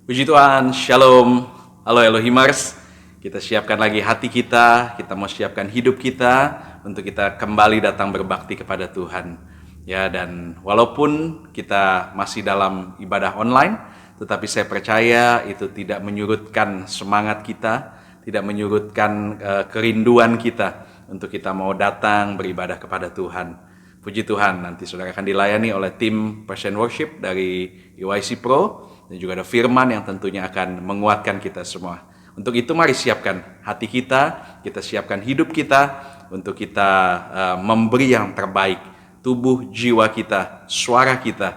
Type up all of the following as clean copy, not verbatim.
Puji Tuhan, Shalom, halo Elohimers. Kita siapkan lagi hati kita mau siapkan hidup kita untuk kita kembali datang berbakti kepada Tuhan. Ya, dan walaupun kita masih dalam ibadah online, tetapi saya percaya itu tidak menyurutkan semangat kita, tidak menyurutkan kerinduan kita untuk kita mau datang beribadah kepada Tuhan. Puji Tuhan, nanti saudara akan dilayani oleh tim Praise and Worship dari EYC Pro. Dan juga ada firman yang tentunya akan menguatkan kita semua. Untuk itu mari siapkan hati kita siapkan hidup kita untuk kita memberi yang terbaik. Tubuh, jiwa kita, suara kita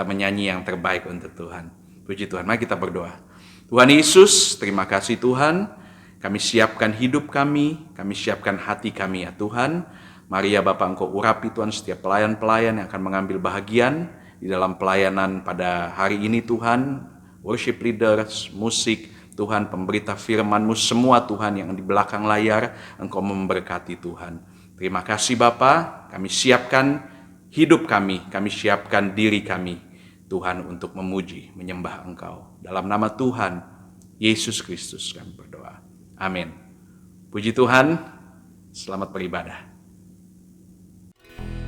menyanyi yang terbaik untuk Tuhan. Puji Tuhan, mari kita berdoa. Tuhan Yesus, terima kasih Tuhan. Kami siapkan hidup kami siapkan hati kami ya Tuhan. Mari ya Bapa Engkau urapi Tuhan setiap pelayan-pelayan yang akan mengambil bahagian di dalam pelayanan pada hari ini Tuhan, worship leaders, musik, Tuhan pemberita firman-Mu semua Tuhan yang di belakang layar, Engkau memberkati Tuhan. Terima kasih Bapa, kami siapkan hidup kami siapkan diri kami Tuhan untuk memuji, menyembah Engkau. Dalam nama Tuhan, Yesus Kristus kami berdoa. Amin. Puji Tuhan, selamat beribadah.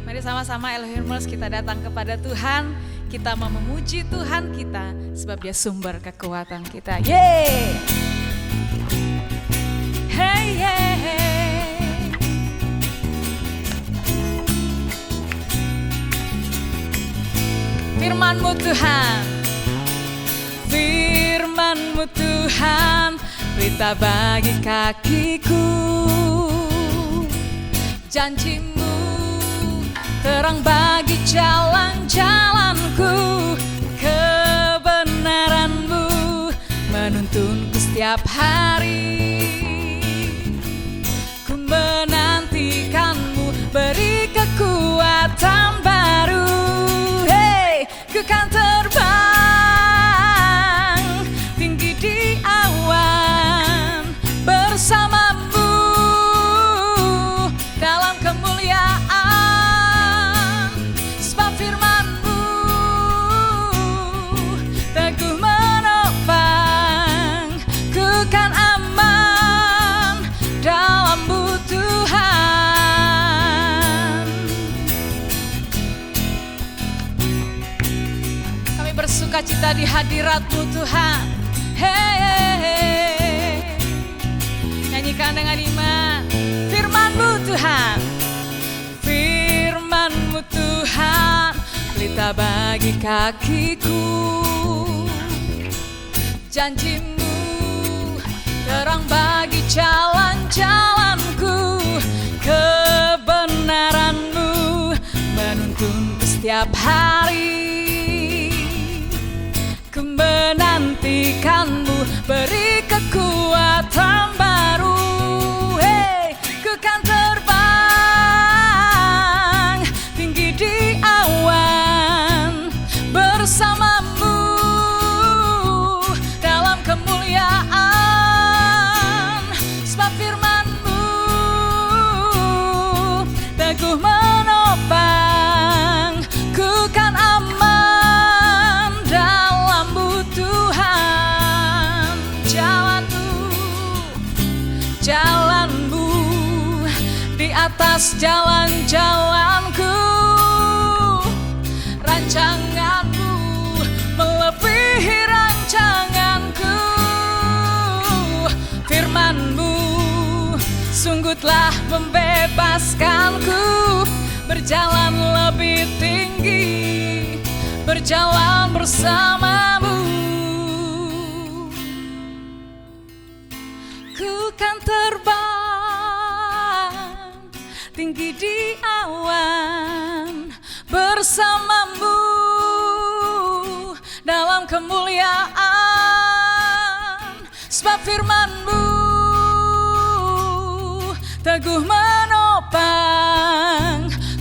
Mari sama-sama Elohimers kita datang kepada Tuhan. Kita mau memuji Tuhan kita sebab Dia sumber kekuatan kita. Yeay! Hey, hey, hey. Firman-Mu Tuhan, Firman-Mu Tuhan, berita bagi kakiku. Janji-Mu terang bagi jalan-jalanku, kebenaran-Mu menuntunku setiap hari. Ku menantikan-Mu, beri kekuatan baru. Hey, ku kan terbang tinggi di awan bersama-Mu dalam kemuliaan. Sukacita di hadirat-Mu Tuhan. Hey, hey, hey. Nyanyikan dengan iman. Firman-Mu Tuhan, Firman-Mu Tuhan, pelita bagi kakiku. Janji-Mu terang bagi jalan-jalanku, kebenaran-Mu menuntunku setiap hari. Menantikan-Mu, beri kekuatan baru. Hey, ku kan terbang tinggi di awan bersama-Mu dalam kemuliaan. Sebab firman-Mu teguh menopang, ku kan aman. Jalan-Mu di atas jalan-jalanku, rancangan-Mu melebihi rancanganku. Firman-Mu sungguh telah membebaskanku, berjalan lebih tinggi, berjalan bersama-Mu. Ku kan terbang tinggi di awan bersama-Mu dalam kemuliaan. Sebab firman-Mu teguh menopang,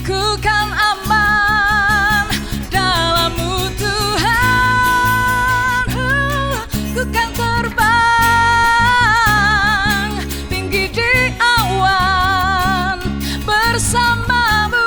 ku kan aman dalam-Mu Tuhan. Ku kan terbang tinggi di awan bersama-Mu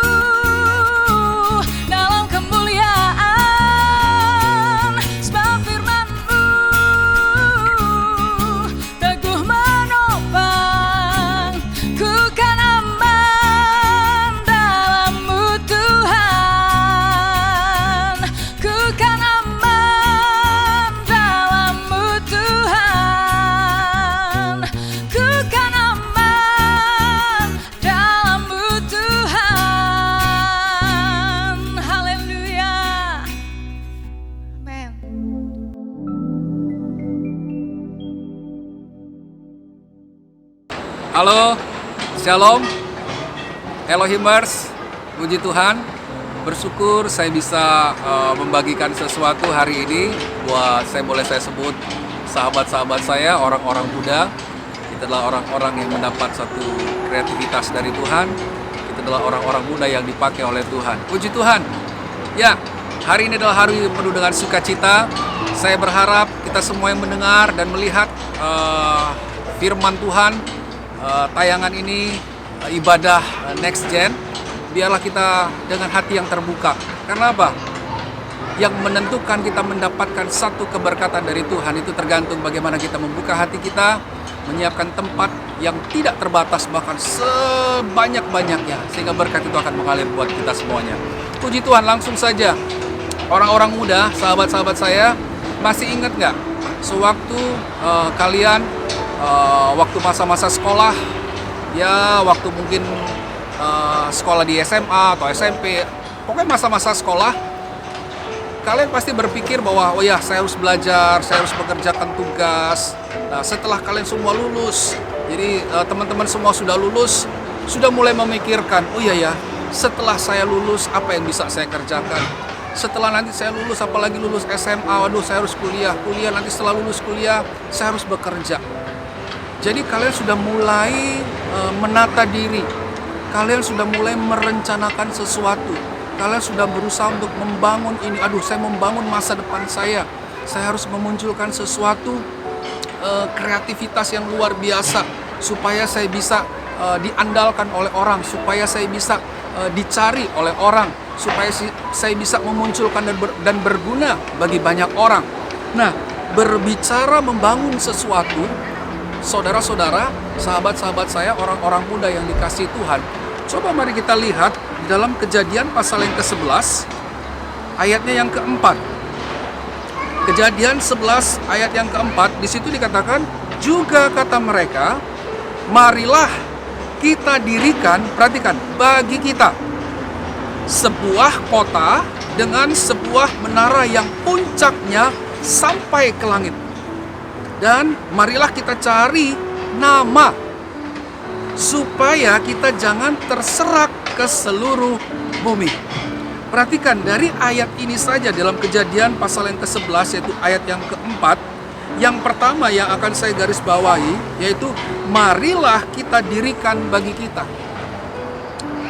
Halo, Shalom, Elohimers, puji Tuhan. Bersyukur saya bisa membagikan sesuatu hari ini buat saya sebut sahabat-sahabat saya, orang-orang muda. Kita adalah orang-orang yang mendapat satu kreativitas dari Tuhan. Kita adalah orang-orang muda yang dipakai oleh Tuhan. Puji Tuhan. Ya, hari ini adalah hari penuh dengan sukacita. Saya berharap kita semua yang mendengar dan melihat firman Tuhan, tayangan ini, ibadah Next Gen, biarlah kita dengan hati yang terbuka. Karena apa? Yang menentukan kita mendapatkan satu keberkatan dari Tuhan itu tergantung bagaimana kita membuka hati kita, menyiapkan tempat yang tidak terbatas, bahkan sebanyak-banyaknya, sehingga berkat itu akan mengalir buat kita semuanya. Puji Tuhan. Langsung saja, orang-orang muda, sahabat-sahabat saya, masih ingat nggak sewaktu kalian waktu masa-masa sekolah, ya waktu mungkin sekolah di SMA atau SMP, pokoknya masa-masa sekolah, kalian pasti berpikir bahwa oh ya, saya harus belajar, saya harus mengerjakan tugas. Nah, setelah kalian semua lulus, jadi teman-teman semua sudah lulus, sudah mulai memikirkan, oh iya ya, setelah saya lulus apa yang bisa saya kerjakan? Setelah nanti saya lulus, apalagi lulus SMA, waduh saya harus kuliah, nanti setelah lulus kuliah saya harus bekerja. Jadi kalian sudah mulai menata diri, kalian sudah mulai merencanakan sesuatu, kalian sudah berusaha untuk membangun ini. Aduh, saya membangun masa depan saya harus memunculkan sesuatu kreativitas yang luar biasa supaya saya bisa diandalkan oleh orang, supaya saya bisa dicari oleh orang, supaya saya bisa memunculkan dan berguna bagi banyak orang. Nah, berbicara membangun sesuatu, saudara-saudara, sahabat-sahabat saya, orang-orang muda yang dikasihi Tuhan, coba mari kita lihat di dalam Kejadian pasal yang ke-11, ayatnya yang ke-4. Kejadian 11 ayat yang ke-4, di situ dikatakan, juga kata mereka, marilah kita dirikan, perhatikan, bagi kita sebuah kota dengan sebuah menara yang puncaknya sampai ke langit. Dan marilah kita cari nama supaya kita jangan terserak ke seluruh bumi. Perhatikan dari ayat ini saja dalam Kejadian pasal yang ke-11, yaitu ayat yang ke-4, yang pertama yang akan saya garis bawahi yaitu marilah kita dirikan bagi kita.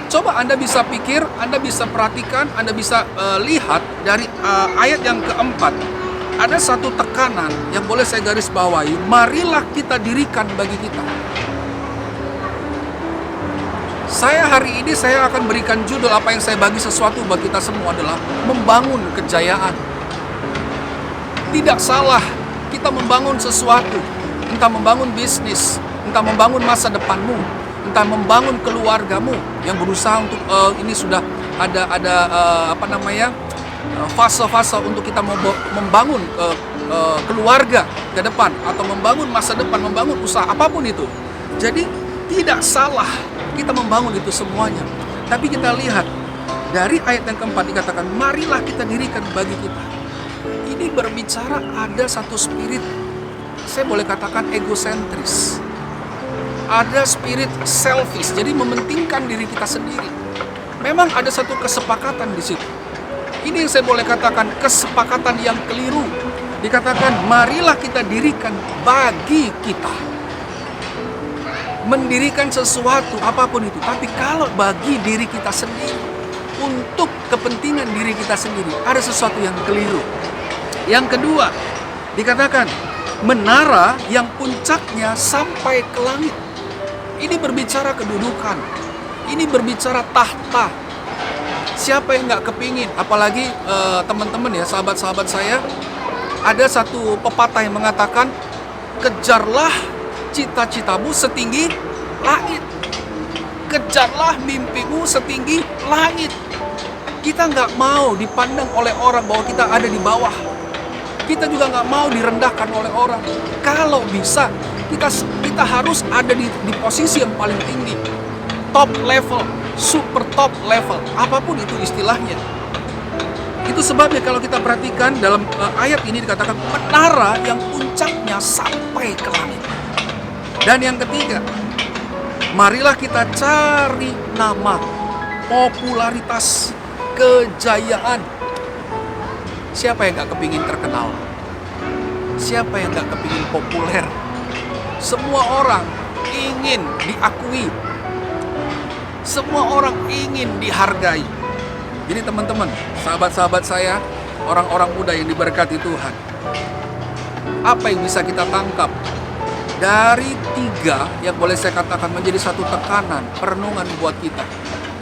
Coba Anda bisa pikir, Anda bisa perhatikan, Anda bisa lihat dari ayat yang ke-4. Ada satu tekanan yang boleh saya garis bawahi, marilah kita dirikan bagi kita. Hari ini saya akan berikan judul, apa yang saya bagi sesuatu buat kita semua adalah membangun kejayaan. Tidak salah kita membangun sesuatu, entah membangun bisnis, entah membangun masa depanmu, entah membangun keluargamu yang berusaha untuk ini sudah ada fase-fase untuk kita membangun keluarga ke depan, atau membangun masa depan, membangun usaha, apapun itu. Jadi tidak salah kita membangun itu semuanya. Tapi kita lihat dari ayat yang ke-4 dikatakan, marilah kita dirikan bagi kita. Ini berbicara ada satu spirit, saya boleh katakan egosentris. Ada spirit selfish, jadi mementingkan diri kita sendiri. Memang ada satu kesepakatan di situ. Ini yang saya boleh katakan kesepakatan yang keliru. Dikatakan marilah kita dirikan bagi kita. Mendirikan sesuatu apapun itu, tapi kalau bagi diri kita sendiri, untuk kepentingan diri kita sendiri, ada sesuatu yang keliru. Yang kedua, dikatakan menara yang puncaknya sampai ke langit. Ini berbicara kedudukan, ini berbicara tahta. Siapa yang nggak kepingin, apalagi teman-teman ya, sahabat-sahabat saya, ada satu pepatah yang mengatakan, kejarlah cita-citamu setinggi langit, kejarlah mimpimu setinggi langit. Kita nggak mau dipandang oleh orang bahwa kita ada di bawah. Kita juga nggak mau direndahkan oleh orang. Kalau bisa, kita harus ada di posisi yang paling tinggi, top level, super top level, apapun itu istilahnya. Itu sebabnya kalau kita perhatikan dalam ayat ini dikatakan menara yang puncaknya sampai ke langit. Dan yang ketiga, Marilah kita cari nama, popularitas, kejayaan. Siapa yang gak kepingin terkenal? Siapa yang gak kepingin populer? Semua orang ingin diakui. Semua orang ingin dihargai. Jadi teman-teman, sahabat-sahabat saya, orang-orang muda yang diberkati Tuhan, apa yang bisa kita tangkap dari 3 yang boleh saya katakan menjadi satu tekanan, perenungan buat kita?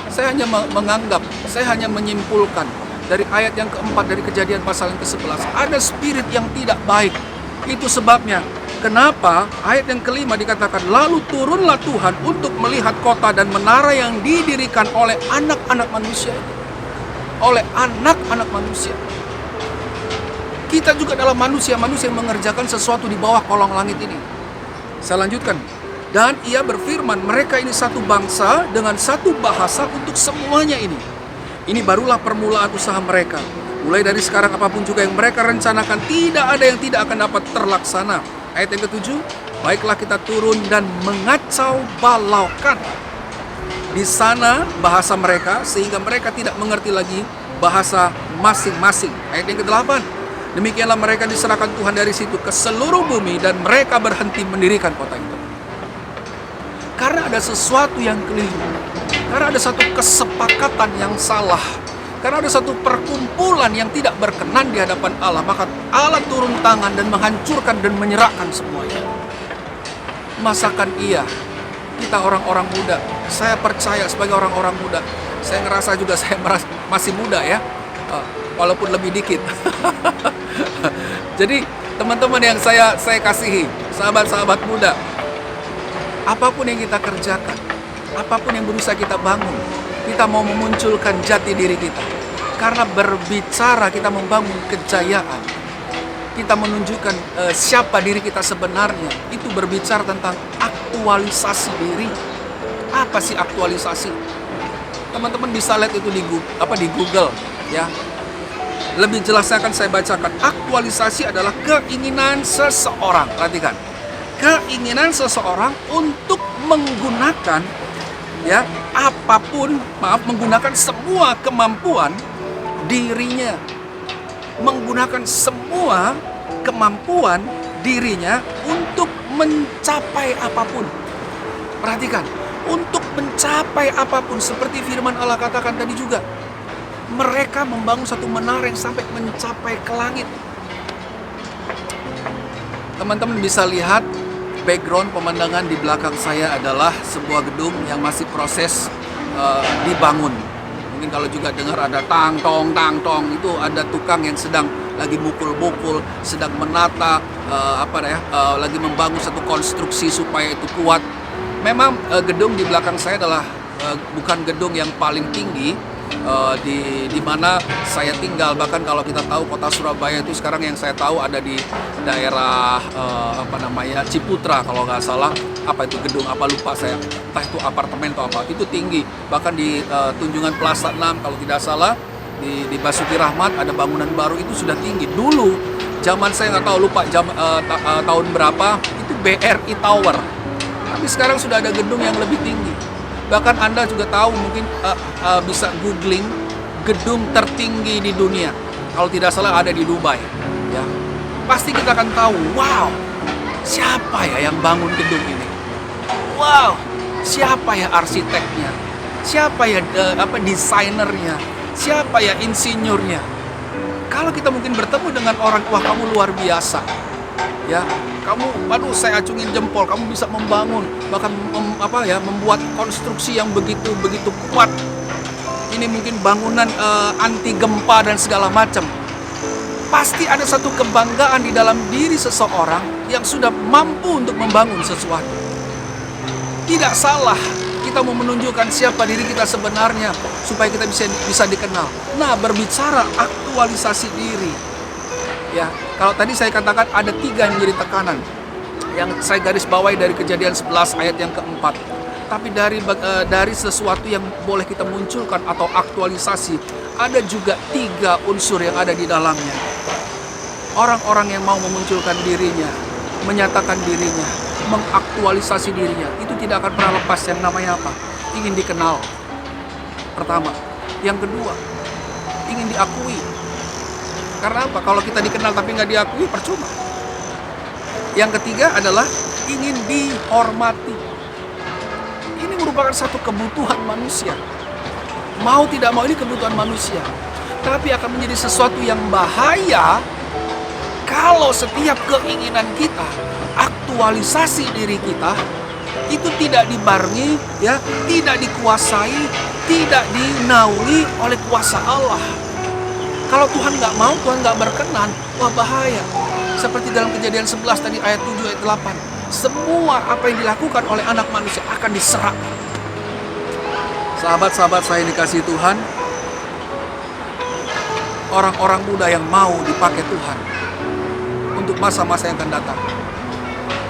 Saya hanya menganggap, saya hanya menyimpulkan dari ayat yang keempat dari Kejadian pasal yang ke-11, ada spirit yang tidak baik. Itu sebabnya kenapa ayat yang kelima dikatakan, lalu turunlah Tuhan untuk melihat kota dan menara yang didirikan oleh anak-anak manusia itu. Oleh anak-anak manusia. Kita juga adalah manusia-manusia yang mengerjakan sesuatu di bawah kolong langit ini. Saya lanjutkan. Dan ia berfirman, mereka ini satu bangsa dengan satu bahasa untuk semuanya ini. Ini barulah permulaan usaha mereka. Mulai dari sekarang apapun juga yang mereka rencanakan, tidak ada yang tidak akan dapat terlaksana. Ayat yang ke-7, baiklah kita turun dan mengacau balaukan di sana bahasa mereka, sehingga mereka tidak mengerti lagi bahasa masing-masing. Ayat yang ke-8, demikianlah mereka diserahkan Tuhan dari situ ke seluruh bumi, dan mereka berhenti mendirikan kota itu. Karena ada sesuatu yang keliru, karena ada satu kesepakatan yang salah, karena ada satu perkumpulan yang tidak berkenan di hadapan Allah, maka Allah turun tangan dan menghancurkan dan menyerahkan semuanya. Masakan iya, kita orang-orang muda, saya percaya sebagai orang-orang muda, saya ngerasa juga saya masih muda ya, walaupun lebih dikit. Jadi teman-teman yang saya kasihi, sahabat-sahabat muda, apapun yang kita kerjakan, apapun yang berusaha kita bangun, kita mau memunculkan jati diri kita. Karena berbicara kita membangun kejayaan, kita menunjukkan siapa diri kita sebenarnya. Itu berbicara tentang aktualisasi diri. Apa sih aktualisasi? Teman-teman bisa lihat itu di Google ya. Lebih jelasnya akan saya bacakan. Aktualisasi adalah keinginan seseorang. Perhatikan. Keinginan seseorang untuk menggunakan ya menggunakan semua kemampuan dirinya, menggunakan semua kemampuan dirinya untuk mencapai apapun. Perhatikan, untuk mencapai apapun, seperti firman Allah katakan tadi juga, mereka membangun satu menara yang sampai mencapai ke langit. Teman-teman bisa lihat background pemandangan di belakang saya adalah sebuah gedung yang masih proses dibangun. Mungkin kalau juga dengar ada tang tong, itu ada tukang yang sedang lagi mukul-mukul, sedang menata lagi membangun satu konstruksi supaya itu kuat. Memang gedung di belakang saya adalah bukan gedung yang paling tinggi di mana saya tinggal. Bahkan kalau kita tahu kota Surabaya itu sekarang yang saya tahu ada di daerah Ciputra kalau nggak salah. Apa itu gedung apa lupa saya, entah itu apartemen atau apa, itu tinggi. Bahkan di Tunjungan Plaza 6 kalau tidak salah, di Basuki Rahmat ada bangunan baru, itu sudah tinggi. Dulu zaman saya nggak tahu, lupa tahun berapa, itu BRI Tower. Tapi sekarang sudah ada gedung yang lebih tinggi. Bahkan Anda juga tahu, mungkin bisa googling gedung tertinggi di dunia. Kalau tidak salah ada di Dubai. Ya, pasti kita akan tahu, wow, siapa ya yang bangun gedung ini? Wow, siapa ya arsiteknya? Siapa ya desainernya? Siapa ya insinyurnya? Kalau kita mungkin bertemu dengan orang, wah kamu luar biasa. Ya, kamu, saya acungin jempol, kamu bisa membangun, bahkan membuat konstruksi yang begitu kuat. Ini mungkin bangunan anti gempa dan segala macam. Pasti ada satu kebanggaan di dalam diri seseorang yang sudah mampu untuk membangun sesuatu. Tidak salah kita mau menunjukkan siapa diri kita sebenarnya supaya kita bisa dikenal. Nah, berbicara aktualisasi diri. Ya, kalau tadi saya katakan ada 3 yang menjadi tekanan yang saya garis bawahi dari Kejadian 11 ayat yang keempat. Tapi dari sesuatu yang boleh kita munculkan atau aktualisasi, ada juga 3 unsur yang ada di dalamnya. Orang-orang yang mau memunculkan dirinya, menyatakan dirinya, mengaktualisasi dirinya. Itu tidak akan pernah lepas yang namanya apa? Ingin dikenal. Pertama. Yang kedua, ingin diakui. Karena apa? Kalau kita dikenal tapi nggak diakui, percuma. Yang ketiga adalah ingin dihormati. Ini merupakan satu kebutuhan manusia. Mau tidak mau ini kebutuhan manusia. Tapi akan menjadi sesuatu yang bahaya kalau setiap keinginan kita, aktualisasi diri kita itu tidak dibarengi, ya, tidak dikuasai, tidak dinaungi oleh kuasa Allah. Kalau Tuhan nggak mau, Tuhan nggak berkenan, wah bahaya. Seperti dalam Kejadian 11 tadi ayat 7 ayat 8. Semua apa yang dilakukan oleh anak manusia akan diserang. Sahabat-sahabat saya dikasihi Tuhan, orang-orang muda yang mau dipakai Tuhan untuk masa-masa yang akan datang.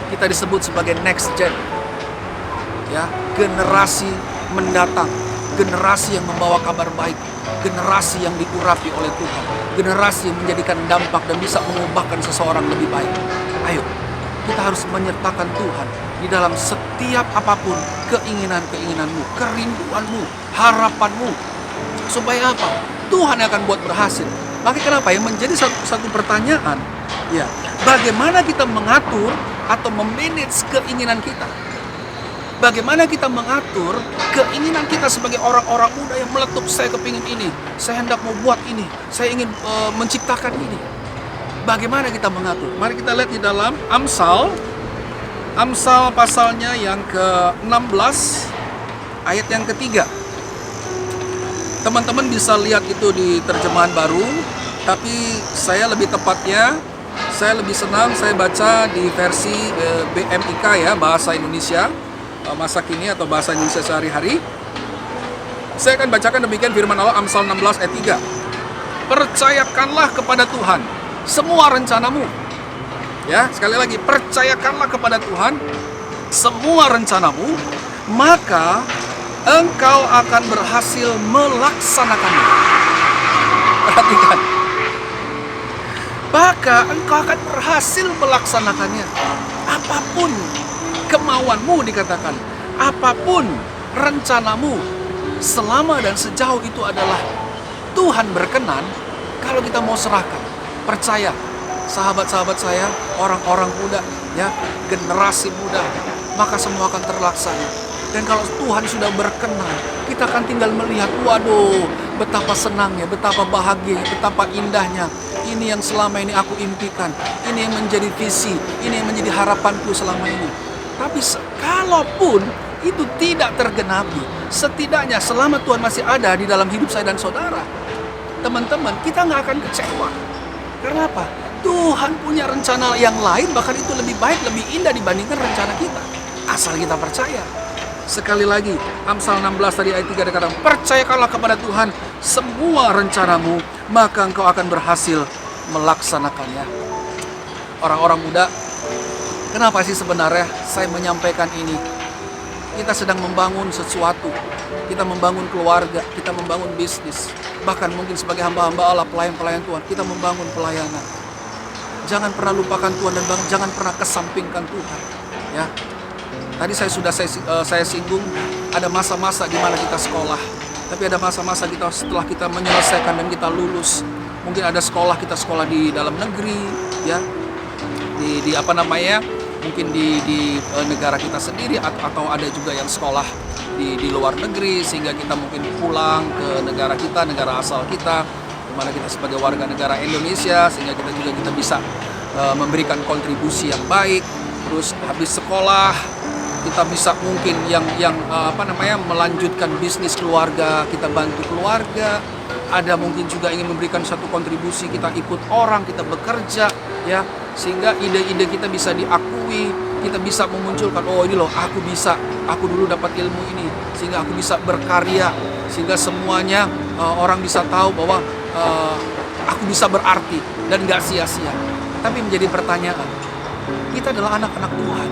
Kita disebut sebagai next gen. Ya, generasi mendatang, generasi yang membawa kabar baik, generasi yang diurapi oleh Tuhan, generasi yang menjadikan dampak dan bisa mengubahkan seseorang lebih baik. Ayo, kita harus menyertakan Tuhan di dalam setiap apapun keinginan-keinginanmu, kerinduanmu, harapanmu. Supaya apa? Tuhan yang akan buat berhasil. Makanya kenapa yang menjadi satu pertanyaan, ya, bagaimana kita mengatur atau memanage keinginan kita? Bagaimana kita mengatur keinginan kita sebagai orang-orang muda yang meletup, saya kepingin ini, saya hendak mau buat ini, saya ingin menciptakan ini. Bagaimana kita mengatur? Mari kita lihat di dalam Amsal pasalnya yang ke-16 ayat yang ketiga. Teman-teman bisa lihat itu di terjemahan baru, tapi saya lebih tepatnya, saya lebih senang saya baca di versi BMIK, ya, bahasa Indonesia masa kini atau bahasa Indonesia sehari-hari. Saya akan bacakan demikian firman Allah, Amsal 16 ayat 3. Percayakanlah kepada Tuhan semua rencanamu. Ya, sekali lagi, percayakanlah kepada Tuhan semua rencanamu, maka engkau akan berhasil melaksanakannya. Perhatikan. Maka engkau akan berhasil melaksanakannya. Apapun kemauanmu, dikatakan, apapun rencanamu, selama dan sejauh itu adalah Tuhan berkenan, kalau kita mau serahkan, percaya, sahabat-sahabat saya, orang-orang muda, ya, generasi muda, maka semua akan terlaksana. Dan kalau Tuhan sudah berkenan, kita akan tinggal melihat, waduh, betapa senangnya, betapa bahagianya, betapa indahnya. Ini yang selama ini aku impikan, ini yang menjadi visi, ini yang menjadi harapanku selama ini. Tapi kalaupun itu tidak tergenapi, setidaknya selama Tuhan masih ada di dalam hidup saya dan saudara, teman-teman, kita nggak akan kecewa. Karena apa? Tuhan punya rencana yang lain, bahkan itu lebih baik, lebih indah dibandingkan rencana kita. Asal kita percaya. Sekali lagi, Amsal 16 tadi ayat 3 dikatakan, percayakanlah kepada Tuhan semua rencanamu, maka engkau akan berhasil melaksanakannya. Orang-orang muda, kenapa sih sebenarnya saya menyampaikan ini? Kita sedang membangun sesuatu, kita membangun keluarga, kita membangun bisnis, bahkan mungkin sebagai hamba-hamba Allah, pelayan-pelayan Tuhan, kita membangun pelayanan. Jangan pernah lupakan Tuhan dan jangan pernah kesampingkan Tuhan. Ya, tadi saya singgung ada masa-masa di mana kita sekolah, tapi ada masa-masa kita setelah kita menyelesaikan dan kita lulus. Mungkin ada sekolah, kita sekolah di dalam negeri, ya, di apa namanya, mungkin di negara kita sendiri, atau ada juga yang sekolah di luar negeri, sehingga kita mungkin pulang ke negara kita, negara asal kita, di mana kita sebagai warga negara Indonesia, sehingga kita bisa memberikan kontribusi yang baik. Terus habis sekolah kita bisa mungkin yang melanjutkan bisnis keluarga, kita bantu keluarga. Ada mungkin juga ingin memberikan satu kontribusi, kita ikut orang, kita bekerja, ya, sehingga ide-ide kita bisa diakui, kita bisa memunculkan, oh ini loh, aku dulu dapat ilmu ini, sehingga aku bisa berkarya, sehingga semuanya orang bisa tahu bahwa aku bisa berarti dan gak sia-sia. Tapi menjadi pertanyaan, kita adalah anak-anak Tuhan,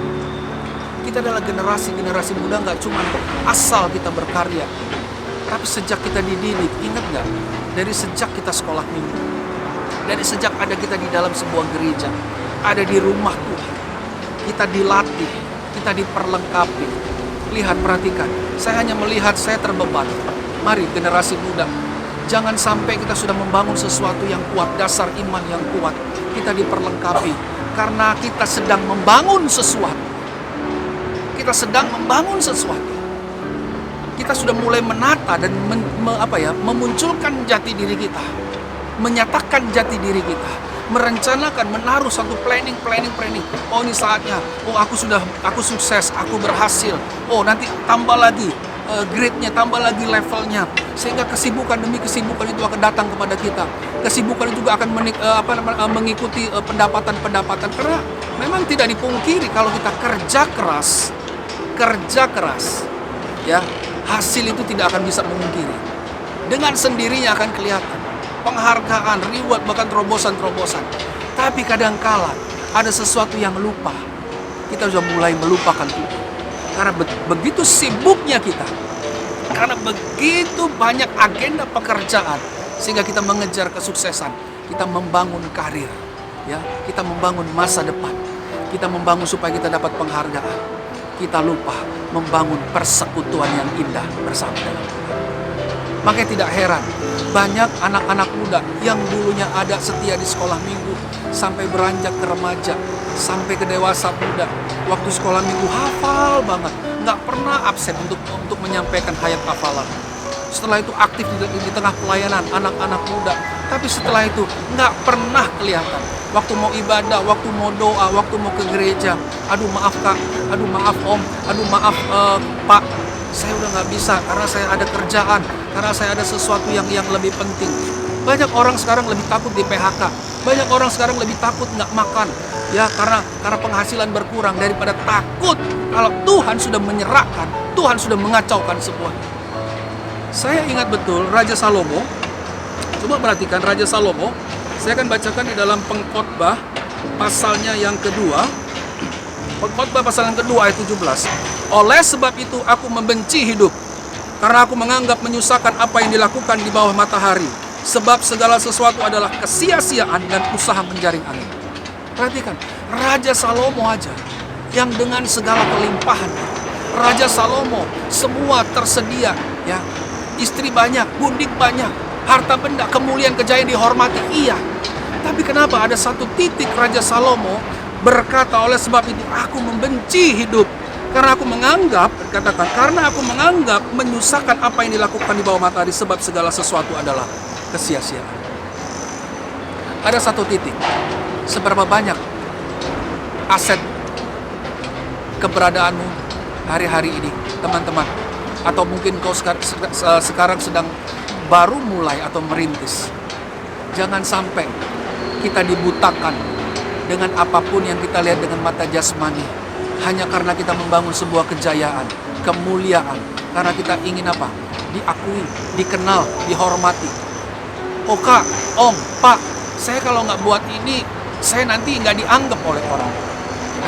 kita adalah generasi muda, gak cuma asal kita berkarya, tapi sejak kita dididik, ingat gak? Dari sejak kita sekolah minggu, dari sejak ada kita di dalam sebuah gereja, ada di rumah Tuhan, kita dilatih, kita diperlengkapi. Lihat, perhatikan, saya hanya melihat saya terbeban. Mari generasi muda, jangan sampai kita sudah membangun sesuatu yang kuat, dasar iman yang kuat. Kita diperlengkapi karena kita sedang membangun sesuatu. Kita sedang membangun sesuatu. Kita sudah mulai menata dan memunculkan jati diri kita, menyatakan jati diri kita, merencanakan, menaruh satu planning. Oh, ini saatnya. Oh, aku sukses, aku berhasil. Oh, nanti tambah lagi grade-nya, tambah lagi levelnya, sehingga kesibukan demi kesibukan itu akan datang kepada kita. Kesibukan itu juga akan mengikuti pendapatan. Karena memang tidak dipungkiri kalau kita kerja keras, ya, hasil itu tidak akan bisa memungkiri. Dengan sendirinya akan kelihatan penghargaan, reward, bahkan terobosan. Tapi kadangkala ada sesuatu yang lupa. Kita sudah mulai melupakan Tuhan. Karena begitu sibuknya kita, karena begitu banyak agenda pekerjaan, sehingga kita mengejar kesuksesan, kita membangun karir, ya, kita membangun masa depan, kita membangun supaya kita dapat penghargaan. Kita lupa membangun persekutuan yang indah bersama dengan Tuhan. Makanya tidak heran banyak anak-anak muda yang dulunya ada setia di sekolah minggu, sampai beranjak ke remaja, sampai ke dewasa muda. Waktu sekolah minggu hafal banget, nggak pernah absen untuk menyampaikan hayat hafalan. Setelah itu aktif di tengah pelayanan anak-anak muda. Tapi setelah itu nggak pernah kelihatan. Waktu mau ibadah, waktu mau doa, waktu mau ke gereja, aduh maaf kak, aduh maaf om, aduh maaf pak, saya udah nggak bisa karena saya ada kerjaan, karena saya ada sesuatu yang lebih penting. Banyak orang sekarang lebih takut di PHK, banyak orang sekarang lebih takut nggak makan, ya, karena penghasilan berkurang daripada takut kalau Tuhan sudah menyerahkan, Tuhan sudah mengacaukan semuanya. Saya ingat betul Raja Salomo. Coba perhatikan Raja Salomo. Saya akan bacakan di dalam Pengkhotbah pasalnya yang kedua. Pengkhotbah pasal yang kedua ayat 17. Oleh sebab itu aku membenci hidup, karena aku menganggap menyusahkan apa yang dilakukan di bawah matahari. Sebab segala sesuatu adalah kesia-siaan dan usaha menjaring angin. Perhatikan, Raja Salomo aja yang dengan segala kelimpahan, Raja Salomo semua tersedia, ya, istri banyak, gundik banyak, harta benda, kemuliaan, kejayaan, dihormati, iya. Tapi kenapa ada satu titik Raja Salomo berkata, oleh sebab itu aku membenci hidup, karena aku menganggap, katakan, karena aku menganggap menyusahkan apa yang dilakukan di bawah matahari, sebab segala sesuatu adalah kesia-siaan. Ada satu titik, seberapa banyak aset keberadaanmu hari-hari ini, teman-teman, atau mungkin kau sekarang sedang baru mulai atau merintis. Jangan sampai kita dibutakan dengan apapun yang kita lihat dengan mata jasmani, hanya karena kita membangun sebuah kejayaan, kemuliaan, karena kita ingin apa? Diakui, dikenal, dihormati. Oh kak, om, pak, saya kalau nggak buat ini, saya nanti nggak dianggap oleh orang.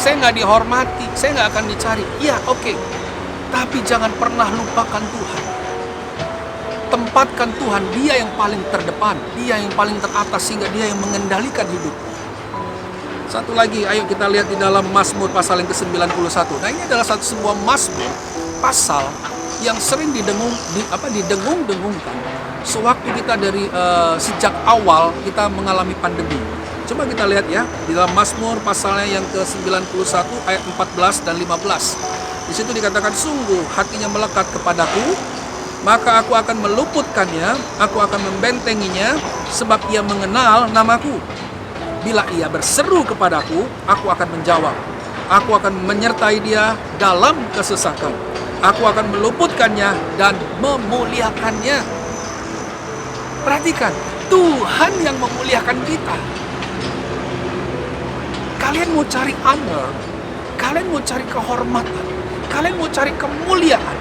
Saya nggak dihormati, saya nggak akan dicari. Iya, oke. Tapi jangan pernah lupakan Tuhan. Tempatkan Tuhan, Dia yang paling terdepan, Dia yang paling teratas, sehingga Dia yang mengendalikan hidup. Satu lagi, ayo kita lihat di dalam Mazmur pasal yang ke-91. Nah, ini adalah sebuah Mazmur pasal yang sering didengung-dengungkan sewaktu kita dari sejak awal kita mengalami pandemi. Coba kita lihat ya, di dalam Mazmur pasalnya yang ke-91 ayat 14 dan 15. Di situ dikatakan, sungguh hatinya melekat kepadaku, maka aku akan meluputkannya, aku akan membentenginya, sebab ia mengenal namaku. Bila ia berseru kepadaku, aku akan menjawab. Aku akan menyertai dia dalam kesesakan. Aku akan meluputkannya dan memuliakannya. Perhatikan, Tuhan yang memuliakan kita. Kalian mau cari honor, kalian mau cari kehormatan, kalian mau cari kemuliaan,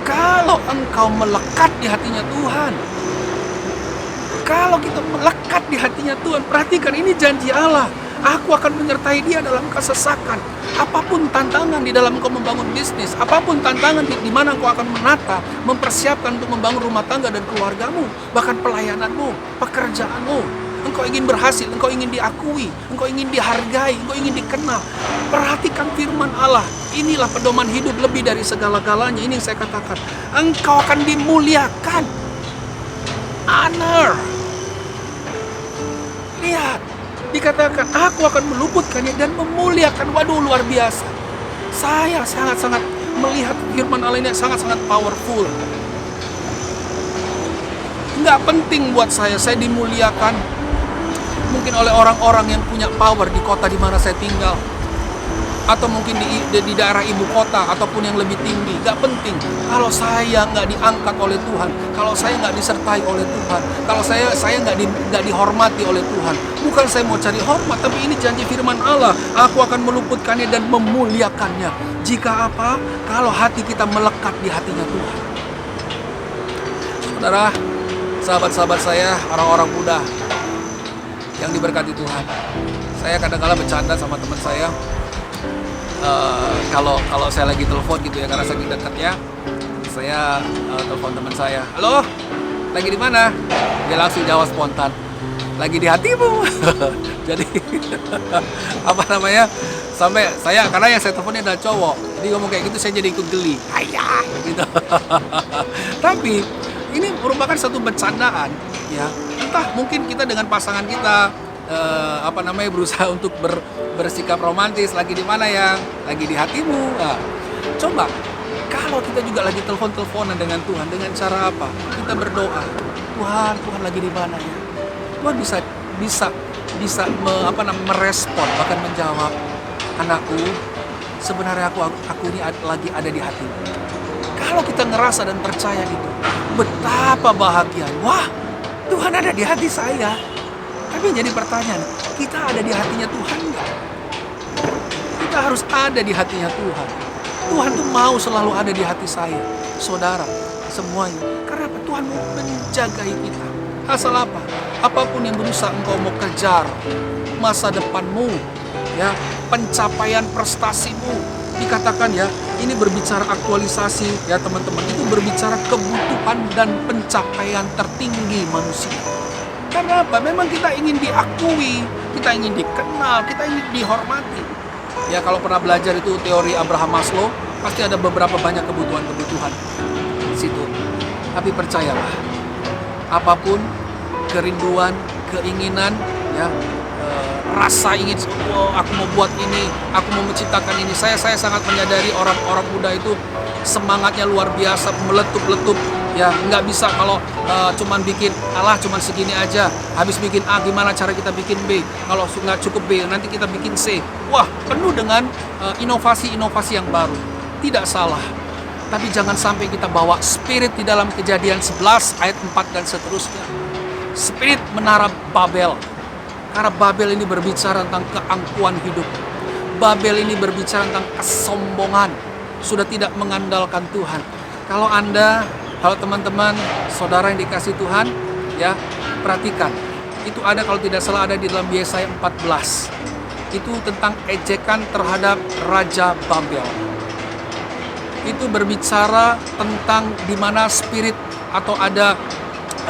kalau engkau melekat di hatinya Tuhan. Kalau kita melekat di hatinya Tuhan, perhatikan, ini janji Allah. Aku akan menyertai dia dalam kesesakan. Apapun tantangan di dalam engkau membangun bisnis, apapun tantangan di mana engkau akan menata, mempersiapkan untuk membangun rumah tangga dan keluargamu, bahkan pelayananmu, pekerjaanmu. engkau ingin berhasil, engkau ingin diakui, engkau ingin dihargai, engkau ingin dikenal. Perhatikan firman Allah. Inilah pedoman hidup lebih dari segala-galanya. Ini yang saya katakan. Engkau akan dimuliakan. Honor. Lihat, dikatakan aku akan meluputkannya dan memuliakan. Waduh, luar biasa. Saya sangat-sangat melihat firman Allah ini sangat-sangat powerful. Nggak penting buat saya dimuliakan mungkin oleh orang-orang yang punya power di kota di mana saya tinggal, atau mungkin di daerah ibu kota ataupun yang lebih tinggi. Nggak penting kalau saya nggak diangkat oleh Tuhan, kalau saya nggak disertai oleh Tuhan, kalau saya nggak dihormati oleh Tuhan. Bukan saya mau cari hormat, tapi ini janji firman Allah. Aku akan meluputkannya dan memuliakannya. Jika apa? Kalau hati kita melekat di hatinya Tuhan. Saudara, sahabat-sahabat saya, orang-orang muda yang diberkati Tuhan. Saya kadang-kala bercanda sama teman saya. Kalau saya lagi telepon gitu ya, karena saking dekatnya, saya telepon teman saya. Halo, lagi di mana? Dia langsung jawab spontan. Lagi di hatimu. Jadi apa namanya? Sampai saya, karena yang saya teleponnya adalah cowok, jadi ngomong kayak gitu saya jadi ikut geli. Ayah, gitu. Tapi ini merupakan satu bercandaan, ya. Entah mungkin kita dengan pasangan kita berusaha untuk bersikap romantis. Lagi di mana ya? Lagi di hatimu. Nah, coba kalau kita juga lagi telepon-teleponan dengan Tuhan, dengan cara apa? Kita berdoa. Tuhan lagi di mana ya? Tuhan bisa merespon, bahkan menjawab, anakku, sebenarnya aku ini lagi ada di hatimu. Kalau kita ngerasa dan percaya gitu, betapa bahagia. Wah, Tuhan ada di hati saya. Tapi jadi pertanyaan, kita ada di hatinya Tuhan nggak? Kita harus ada di hatinya Tuhan. Tuhan tuh mau selalu ada di hati saya, saudara, semuanya. Karena apa? Tuhan mau menjagai kita. Asal apa? Apapun yang berusaha engkau mau kejar, masa depanmu, ya, pencapaian prestasimu, dikatakan ya, ini berbicara aktualisasi ya teman-teman, itu berbicara kebutuhan dan pencapaian tertinggi manusia. Karena apa? Memang kita ingin diakui, kita ingin dikenal, kita ingin dihormati. Ya, kalau pernah belajar itu teori Abraham Maslow, pasti ada beberapa banyak kebutuhan di situ. Tapi percayalah, apapun kerinduan, keinginan, ya, rasa ingin, aku mau buat ini, aku mau menciptakan ini. Saya sangat menyadari orang-orang muda itu semangatnya luar biasa, meletup-letup. Ya, nggak bisa kalau cuman bikin cuman segini aja. Habis bikin A, gimana cara kita bikin B? Kalau nggak cukup B, nanti kita bikin C. Wah, penuh dengan inovasi-inovasi yang baru. Tidak salah. Tapi jangan sampai kita bawa spirit di dalam Kejadian 11 ayat 4 dan seterusnya. Spirit menara Babel. Karena Babel ini berbicara tentang keangkuhan hidup. Babel ini berbicara tentang kesombongan. Sudah tidak mengandalkan Tuhan. Kalau teman-teman, saudara yang dikasih Tuhan, ya, perhatikan. Itu ada, kalau tidak salah, ada di dalam Yesaya 14. Itu tentang ejekan terhadap Raja Babel. Itu berbicara tentang di mana spirit atau ada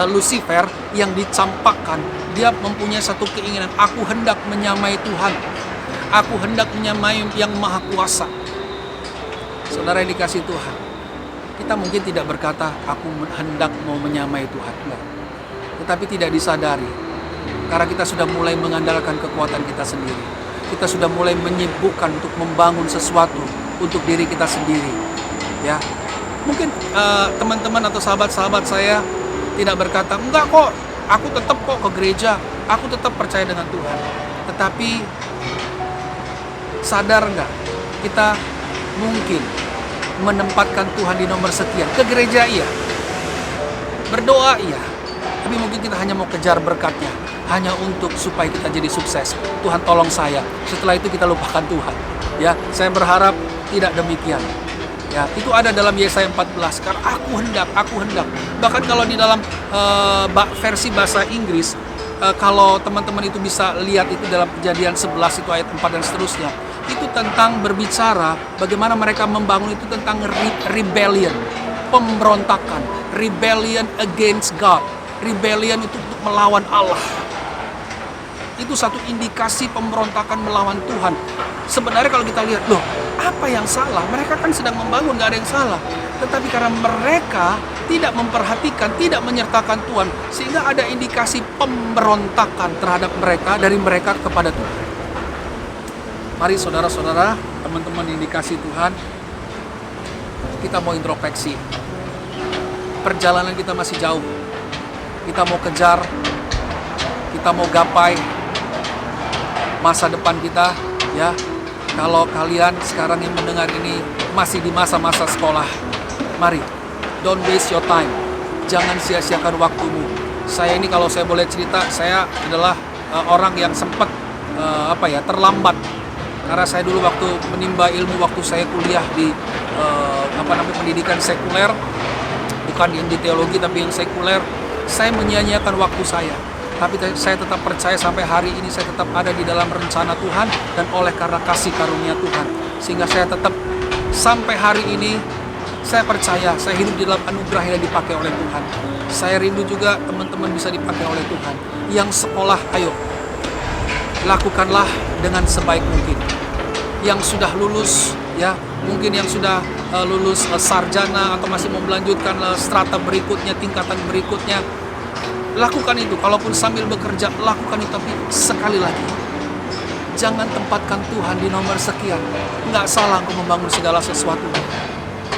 Lucifer yang dicampakkan. Dia mempunyai satu keinginan, aku hendak menyamai Tuhan. Aku hendak menyamai yang maha kuasa. Saudara yang dikasih Tuhan, kita mungkin tidak berkata, aku hendak mau menyamai Tuhan. Enggak. Tetapi tidak disadari. Karena kita sudah mulai mengandalkan kekuatan kita sendiri. Kita sudah mulai menyibukkan untuk membangun sesuatu untuk diri kita sendiri. Ya, mungkin teman-teman atau sahabat-sahabat saya tidak berkata, enggak kok, aku tetap kok ke gereja, aku tetap percaya dengan Tuhan. Tetapi sadar enggak, kita mungkin menempatkan Tuhan di nomor sekian. Ke gereja iya, berdoa iya, tapi mungkin kita hanya mau kejar berkatnya, hanya untuk supaya kita jadi sukses. Tuhan tolong saya. Setelah itu kita lupakan Tuhan. Ya, saya berharap tidak demikian. Ya, itu ada dalam Yesaya 14. Karena aku hendak. Bahkan kalau di dalam versi bahasa Inggris, kalau teman-teman itu bisa lihat itu dalam Kejadian 11 itu ayat 4 dan seterusnya. Itu tentang berbicara bagaimana mereka membangun itu tentang rebellion, pemberontakan, rebellion against God. Rebellion itu untuk melawan Allah. Itu satu indikasi pemberontakan melawan Tuhan. Sebenarnya kalau kita lihat, loh, apa yang salah? Mereka kan sedang membangun, gak ada yang salah. Tetapi karena mereka tidak memperhatikan, tidak menyertakan Tuhan, sehingga ada indikasi pemberontakan terhadap mereka, dari mereka kepada Tuhan. Mari saudara-saudara, teman-teman yang dikasih Tuhan, kita mau introspeksi. Perjalanan kita masih jauh. Kita mau kejar, kita mau gapai masa depan kita, ya. Kalau kalian sekarang yang mendengar ini masih di masa-masa sekolah, mari, don't waste your time. Jangan sia-siakan waktumu. Saya ini kalau saya boleh cerita, saya adalah orang yang sempat terlambat. Karena saya dulu waktu menimba ilmu, waktu saya kuliah di pendidikan sekuler, bukan yang di teologi tapi yang sekuler, saya menyia-nyiakan waktu saya. Tapi saya tetap percaya sampai hari ini saya tetap ada di dalam rencana Tuhan, dan oleh karena kasih karunia Tuhan, sehingga saya tetap sampai hari ini saya percaya saya hidup di dalam anugerah yang dipakai oleh Tuhan. Saya rindu juga teman-teman bisa dipakai oleh Tuhan. Yang sekolah, ayo lakukanlah dengan sebaik mungkin. Yang sudah lulus, ya mungkin yang sudah lulus sarjana atau masih mau melanjutkan strata berikutnya, tingkatan berikutnya, lakukan itu. Kalaupun sambil bekerja, lakukan itu. Tapi sekali lagi, jangan tempatkan Tuhan di nomor sekian. Nggak salah untuk membangun segala sesuatu.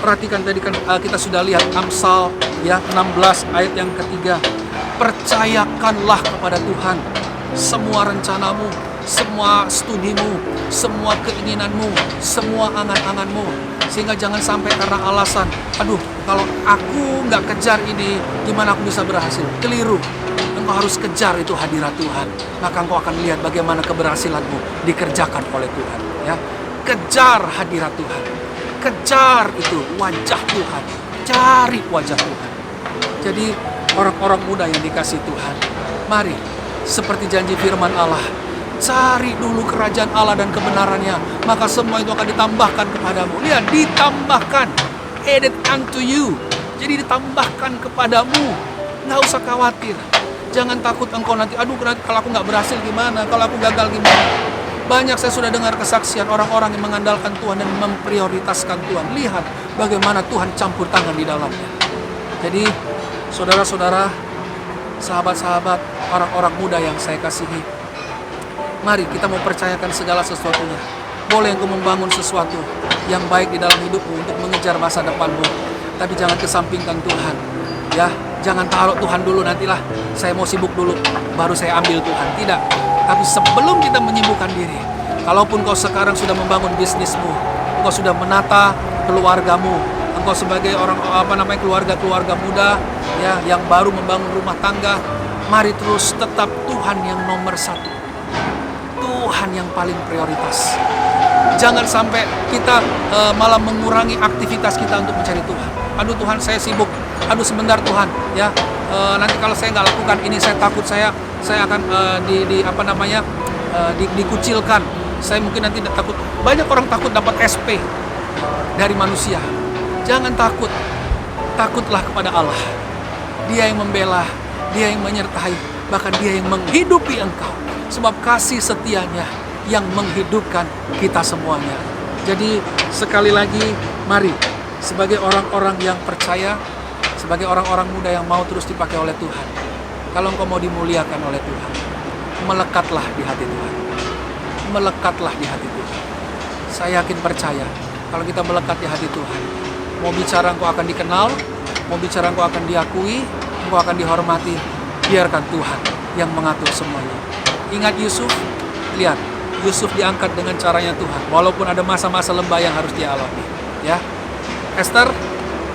Perhatikan tadi kan kita sudah lihat Amsal ya 16 ayat yang ketiga. Percayakanlah kepada Tuhan semua rencanamu, semua studimu, semua keinginanmu, semua angan-anganmu. Sehingga jangan sampai karena alasan, aduh kalau aku nggak kejar ini, gimana aku bisa berhasil? Keliru. Engkau harus kejar itu hadirat Tuhan. Maka engkau akan lihat bagaimana keberhasilanmu dikerjakan oleh Tuhan. Ya, kejar hadirat Tuhan. Kejar itu wajah Tuhan. Cari wajah Tuhan. Jadi orang-orang muda yang dikasih Tuhan, mari seperti janji firman Allah, cari dulu kerajaan Allah dan kebenarannya, maka semua itu akan ditambahkan kepadamu. Lihat, ditambahkan, added unto you. Jadi ditambahkan kepadamu. Nggak usah khawatir. Jangan takut engkau nanti, aduh nanti kalau aku nggak berhasil gimana, kalau aku gagal gimana. Banyak saya sudah dengar kesaksian orang-orang yang mengandalkan Tuhan dan memprioritaskan Tuhan. Lihat bagaimana Tuhan campur tangan di dalamnya. Jadi saudara-saudara, sahabat-sahabat, orang-orang muda yang saya kasihi, mari kita mau percayakan segala sesuatunya. Boleh engkau membangun sesuatu yang baik di dalam hidupmu untuk mengejar masa depanmu, tapi jangan kesampingkan Tuhan. Ya, jangan taruh Tuhan dulu, nantilah saya mau sibuk dulu, baru saya ambil Tuhan. Tidak. Tapi sebelum kita menyibukkan diri, kalaupun kau sekarang sudah membangun bisnismu, engkau sudah menata keluargamu, engkau sebagai orang keluarga muda, ya, yang baru membangun rumah tangga, mari terus tetap Tuhan yang nomor satu. Tuhan yang paling prioritas. Jangan sampai kita malah mengurangi aktivitas kita untuk mencari Tuhan. Aduh Tuhan, saya sibuk. Aduh sebentar Tuhan, ya. Nanti kalau saya nggak lakukan ini, saya takut saya akan dikucilkan. Saya mungkin nanti takut. Banyak orang takut dapat SP dari manusia. Jangan takut. Takutlah kepada Allah. Dia yang membela, Dia yang menyertai, bahkan Dia yang menghidupi engkau. Sebab kasih setianya yang menghidupkan kita semuanya. Jadi sekali lagi, mari sebagai orang-orang yang percaya, sebagai orang-orang muda yang mau terus dipakai oleh Tuhan. Kalau engkau mau dimuliakan oleh Tuhan, melekatlah di hati Tuhan. Melekatlah di hati Tuhan. Saya yakin percaya, kalau kita melekat di hati Tuhan, mau bicara engkau akan dikenal, mau bicara engkau akan diakui, engkau akan dihormati. Biarkan Tuhan yang mengatur semuanya. Ingat Yusuf, lihat, Yusuf diangkat dengan caranya Tuhan, walaupun ada masa-masa lembah yang harus dia alami. Ya, Esther,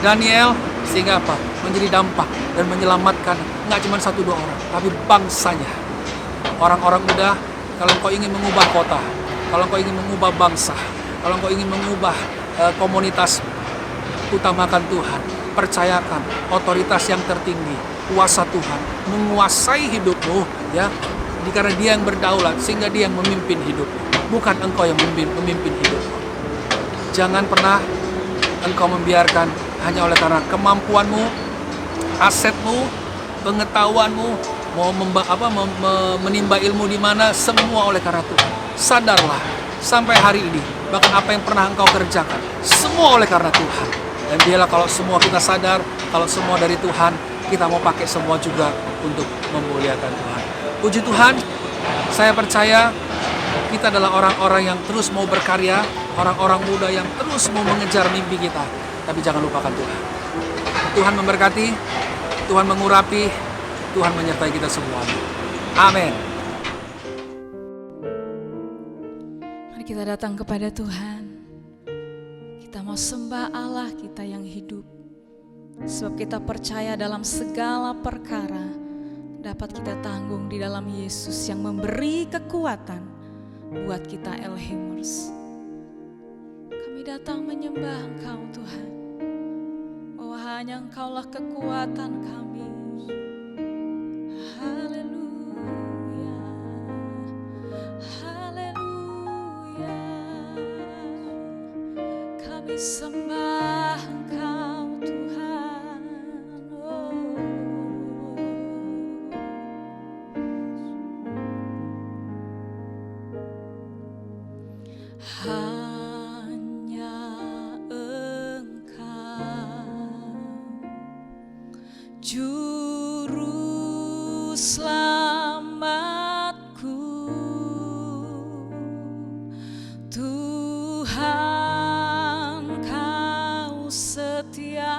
Daniel, sehingga apa? Menjadi dampak dan menyelamatkan nggak cuma 1-2 orang, tapi bangsanya. Orang-orang muda, kalau engkau ingin mengubah kota, kalau engkau ingin mengubah bangsa, kalau engkau ingin mengubah komunitas, utamakan Tuhan, percayakan otoritas yang tertinggi, kuasa Tuhan menguasai hidupmu, ya. Karena Dia yang berdaulat, sehingga Dia yang memimpin hidupmu, bukan engkau yang memimpin hidupmu. Jangan pernah engkau membiarkan hanya oleh karena kemampuanmu, asetmu, pengetahuanmu, mau menimba ilmu di mana, semua oleh karena Tuhan. Sadarlah, sampai hari ini, bahkan apa yang pernah engkau kerjakan, semua oleh karena Tuhan. Dan biarlah kalau semua kita sadar, kalau semua dari Tuhan, kita mau pakai semua juga untuk memuliakan Tuhan. Puji Tuhan, saya percaya kita adalah orang-orang yang terus mau berkarya, orang-orang muda yang terus mau mengejar mimpi kita. Tapi jangan lupakan Tuhan. Tuhan memberkati, Tuhan mengurapi, Tuhan menyertai kita semuanya. Amin. Mari kita datang kepada Tuhan. Kita mau sembah Allah kita yang hidup. Sebab kita percaya dalam segala perkara dapat kita tanggung di dalam Yesus yang memberi kekuatan buat kita Elhimers. Kami datang menyembah Engkau Tuhan, bahwa hanya Engkaulah kekuatan kami. Haleluya, haleluya. Kami sembah Engkau Tuhan. Oh. Hanya Engkau Juru Selamatku, Tuhan Kau setia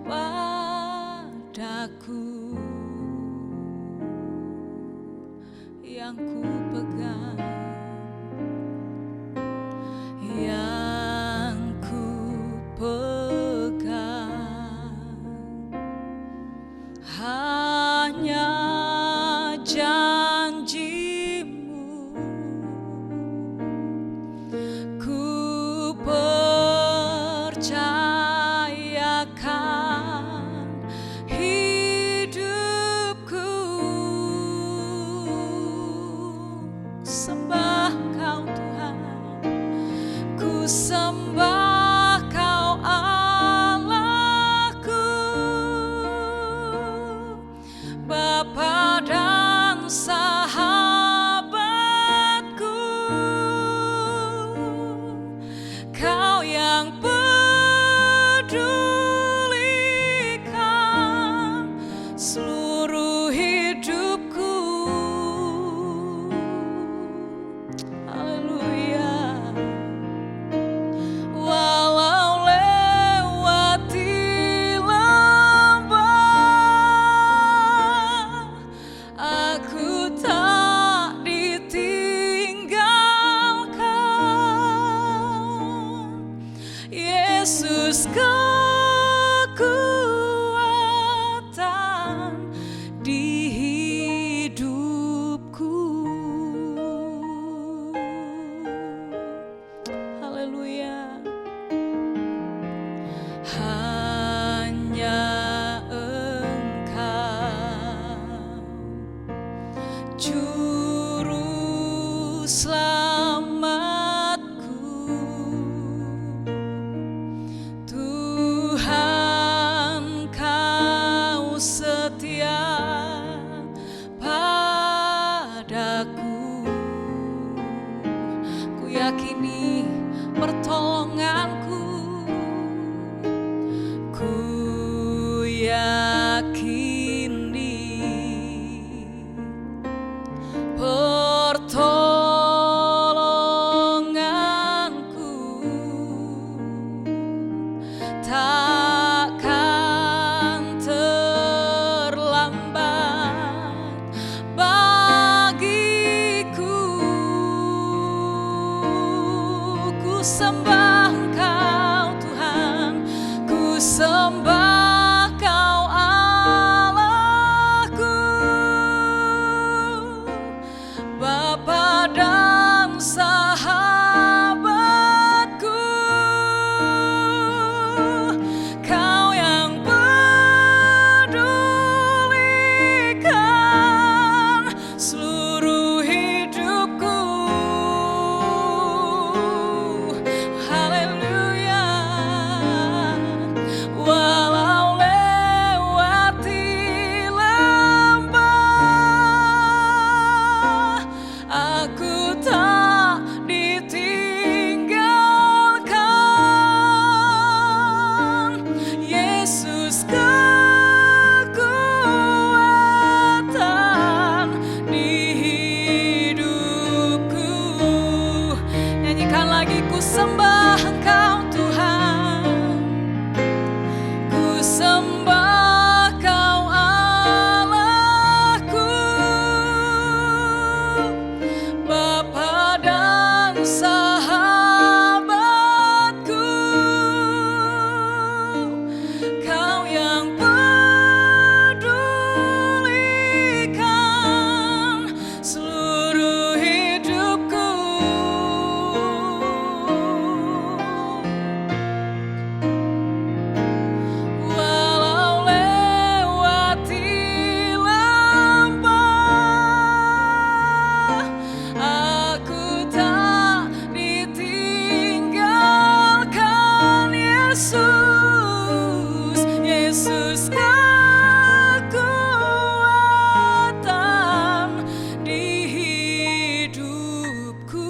padaku, yang ku pegang, yang ku pegang hanya janji-Mu. Ku percayakan hidupku, sembah Kau Tuhan, ku sembah Kau Allahku, Bapa dan sahabatku. Kau yang pedulikan seluruh hidupku. Haleluya. Walau lewati lembah, aku tak ditinggalkan. Yesus kekuatan di hidupku. Haleluya. Hanya Engkau Juru Selamatku, Tuhan Kau setia padaku. Ku yakini pertolonganku, ku yakini pertolonganku takkan terlambat bagiku. Ku sembah Engkau Tuhan, ku sembah Kau Allahku, Bapa dan sahabatku. Kau yang pedulikan seluruh hidupku. Haleluya. lagi ku sembah Engkau Tuhan, ku sembah Kau Allahku, Bapa dan sahabatku, Kau yang pedulikan seluruh hidupku. Walau lewati lembah, aku tak ditinggalkan. Yesus, Yesus kekuatan di hidupku.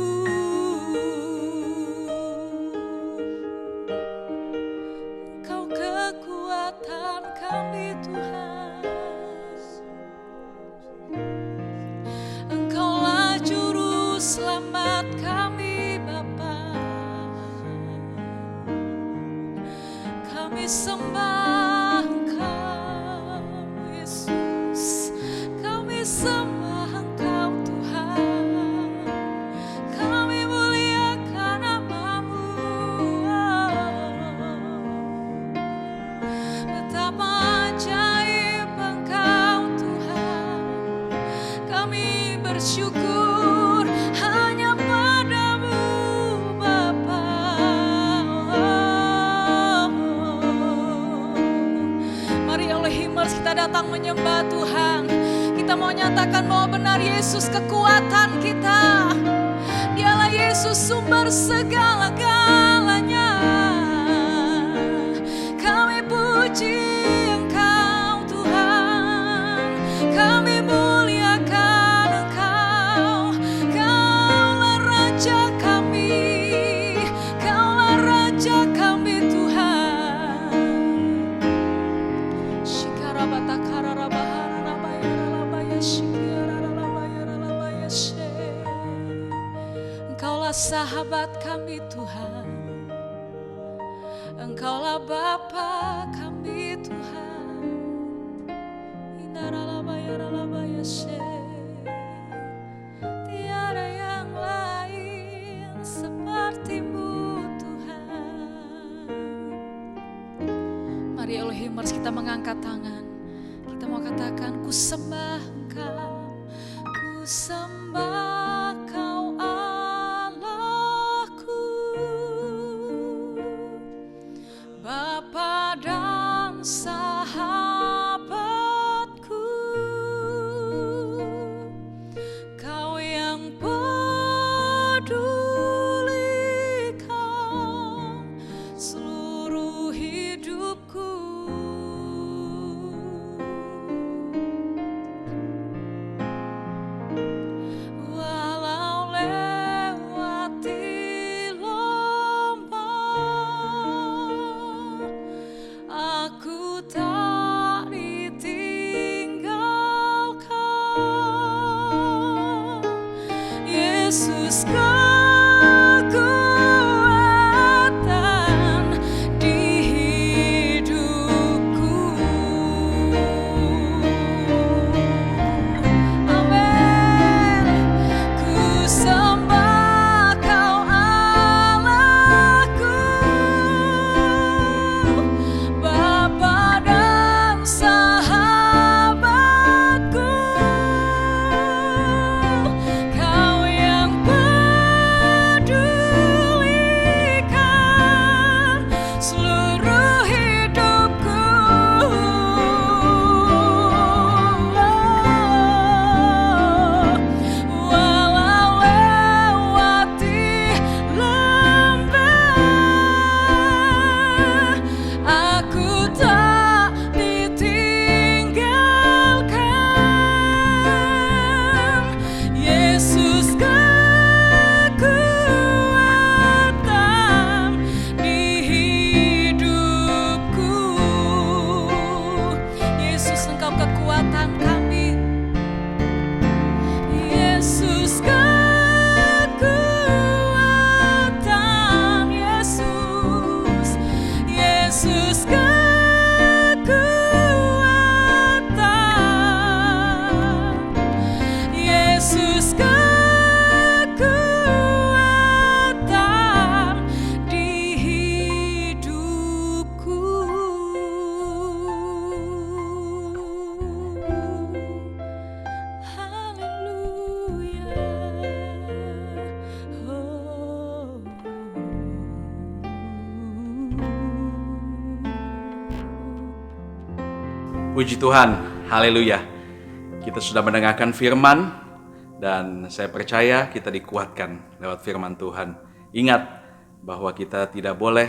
Kau kekuatan kami Tuhan, Engkaulah juru selamat kami Bapa. Kami sembah Engkau Yesus, kami sembah Engkau Tuhan, kami muliakan nama-Mu. Betapa ajaib Engkau Tuhan, kami bersyukur hanya padamu Bapa. Mari Elohimers kita datang menyembah Tuhan. Kita mau nyatakan bahwa benar Yesus kekuatan kita. Dialah Yesus sumber segala-galanya. Kami puji Engkau Tuhan, kami muliakan Engkau. Kaulah Raja kami, Kaulah Raja kami Tuhan. Engkaulah sahabat kami Tuhan, Engkaulah Bapa kami Tuhan. Tiada yang lain seperti-Mu Tuhan. Mari Elohimers kita mengangkat tangan. Kita mau katakan, ku sembah Engkau, ku sembah Kau Allahku, Bapa dan sahabatku, Kau yang pedulikan seluruh hidupku. Puji Tuhan, haleluya. Kita sudah mendengarkan firman dan saya percaya kita dikuatkan lewat firman Tuhan. Ingat bahwa kita tidak boleh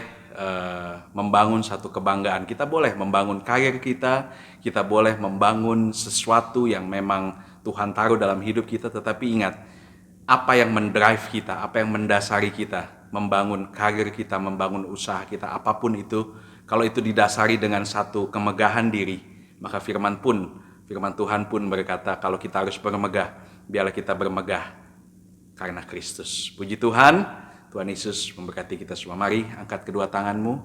membangun satu kebanggaan. Kita boleh membangun karir kita, kita boleh membangun sesuatu yang memang Tuhan taruh dalam hidup kita, tetapi ingat, apa yang mendrive kita, apa yang mendasari kita, membangun karir kita, membangun usaha kita, apapun itu, kalau itu didasari dengan satu kemegahan diri, maka firman Tuhan pun berkata, kalau kita harus bermegah, biarlah kita bermegah karena Kristus. Puji Tuhan, Tuhan Yesus memberkati kita semua. Mari angkat kedua tanganmu.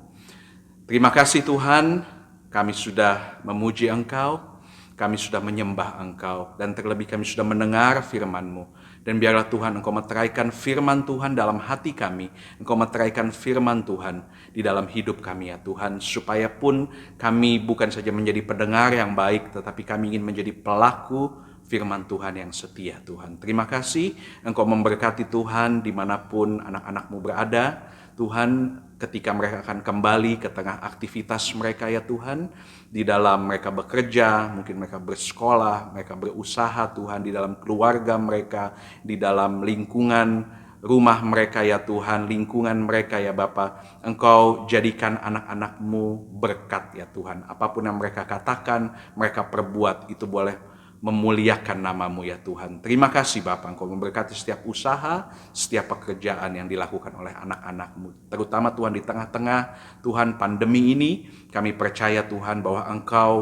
Terima kasih Tuhan, kami sudah memuji Engkau, kami sudah menyembah Engkau, dan terlebih kami sudah mendengar firman-Mu. Dan biarlah Tuhan Engkau meteraikan firman Tuhan dalam hati kami, Engkau meteraikan firman Tuhan di dalam hidup kami ya Tuhan, supaya pun kami bukan saja menjadi pendengar yang baik, tetapi kami ingin menjadi pelaku firman Tuhan yang setia Tuhan. Terima kasih Engkau memberkati Tuhan dimanapun anak-anak-Mu berada. Tuhan, ketika mereka akan kembali ke tengah aktivitas mereka ya Tuhan, di dalam mereka bekerja, mungkin mereka bersekolah, mereka berusaha Tuhan, di dalam keluarga mereka, di dalam lingkungan rumah mereka ya Tuhan, lingkungan mereka ya Bapa, Engkau jadikan anak-anak-Mu berkat ya Tuhan. Apapun yang mereka katakan, mereka perbuat, itu boleh memuliakan nama-Mu ya Tuhan. Terima kasih Bapa, Engkau memberkati setiap usaha, setiap pekerjaan yang dilakukan oleh anak-anak-Mu. Terutama Tuhan di tengah-tengah Tuhan pandemi ini, kami percaya Tuhan bahwa Engkau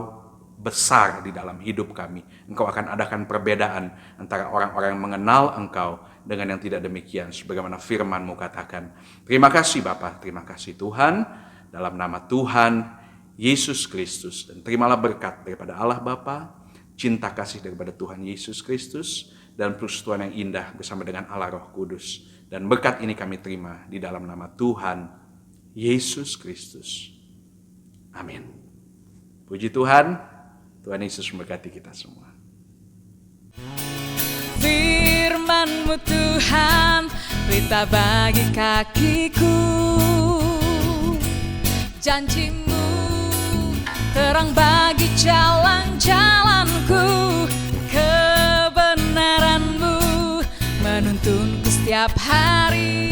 besar di dalam hidup kami. Engkau akan adakan perbedaan antara orang-orang yang mengenal Engkau dengan yang tidak demikian, sebagaimana firman-Mu katakan. Terima kasih Bapa, terima kasih Tuhan, dalam nama Tuhan Yesus Kristus. Dan terimalah berkat daripada Allah Bapa, cinta kasih daripada Tuhan Yesus Kristus, dan persekutuan yang indah bersama dengan Allah Roh Kudus. Dan berkat ini kami terima di dalam nama Tuhan Yesus Kristus. Amin. Puji Tuhan, Tuhan Yesus memberkati kita semua. Firman-Mu Tuhan, berita bagi kakiku. Janji-Mu terang bagi jalan-jalanku. Kebenaran-Mu menuntunku setiap hari.